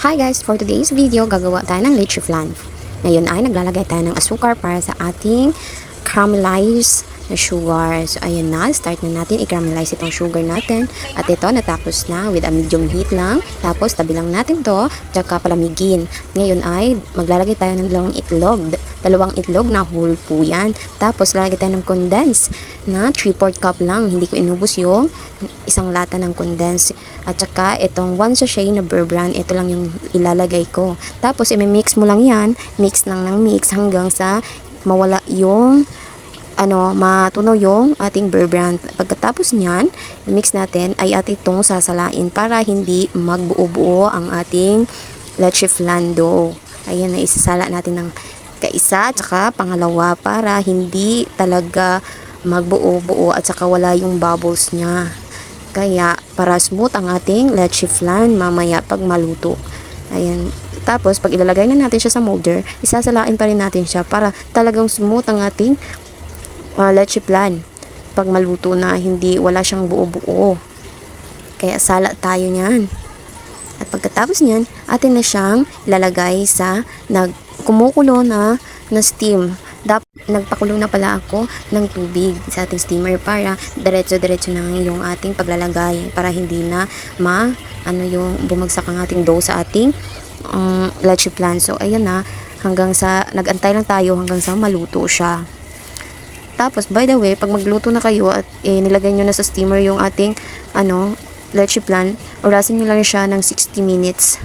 Hi guys! For today's video, gagawa tayo ng leche flan. Ngayon ay naglalagay tayo ng asukar para sa ating caramelized na sugar. So ayan na, start na natin i-caramelize itong sugar natin. At ito, natapos na with a medium heat lang. Tapos tabi lang natin to, tsaka palamigin. Ngayon ay maglalagay tayo ng dalawang itlog na whole po yan. Tapos lalagay tayo ng condense na 3/4 cup lang. Hindi ko inubos yung isang lata ng condense. At saka itong 1 sachet na Bear Brand, ito lang yung ilalagay ko. Tapos i-mix mo lang yan, mix lang ng mix hanggang sa mawala yung matunaw yung ating Bear Brand. Pagkatapos niyan, mix natin ay ating itong sasalain para hindi magbuo-buo ang ating leche flan dough. Ayan, na isasala natin ng kaisa at saka pangalawa para hindi talaga magbuo-buo at saka wala yung bubbles niya. Kaya para smooth ang ating leche flan mamaya pag maluto. Ayan. Tapos pag ilalagay na natin siya sa molder, isasalain pa rin natin siya para talagang smooth ang ating leche flan. Pag maluto na, hindi wala siyang buo-buo. Kaya sala tayo niyan. At pagkatapos niyan, atin na siyang ilalagay sa kumukulo na steam. Nagpakulo na pala ako ng tubig sa ating steamer para diretso-diretso na yung ating paglalagay para hindi na yung bumagsak ang ating dough sa ating leche flan. So ayan na, nagantay lang tayo hanggang sa maluto siya. Tapos by the way, pag magluto na kayo at nilagay nyo na sa steamer yung ating leche flan, orasin nyo lang siya ng 60 minutes.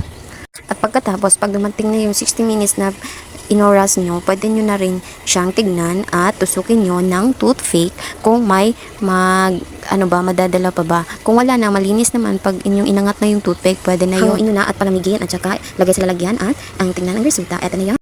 At pagkatapos, pag dumating na yung 60 minutes na inoras nyo, pwede nyo na rin siyang tignan at tusukin nyo ng toothpick kung may madadala pa ba. Kung wala na, malinis naman, pag inyong inangat na yung toothpick, pwede na yung inuna at palamigin at saka lagay sa lalagyan at ang tignan ang resulta. Eto na yun.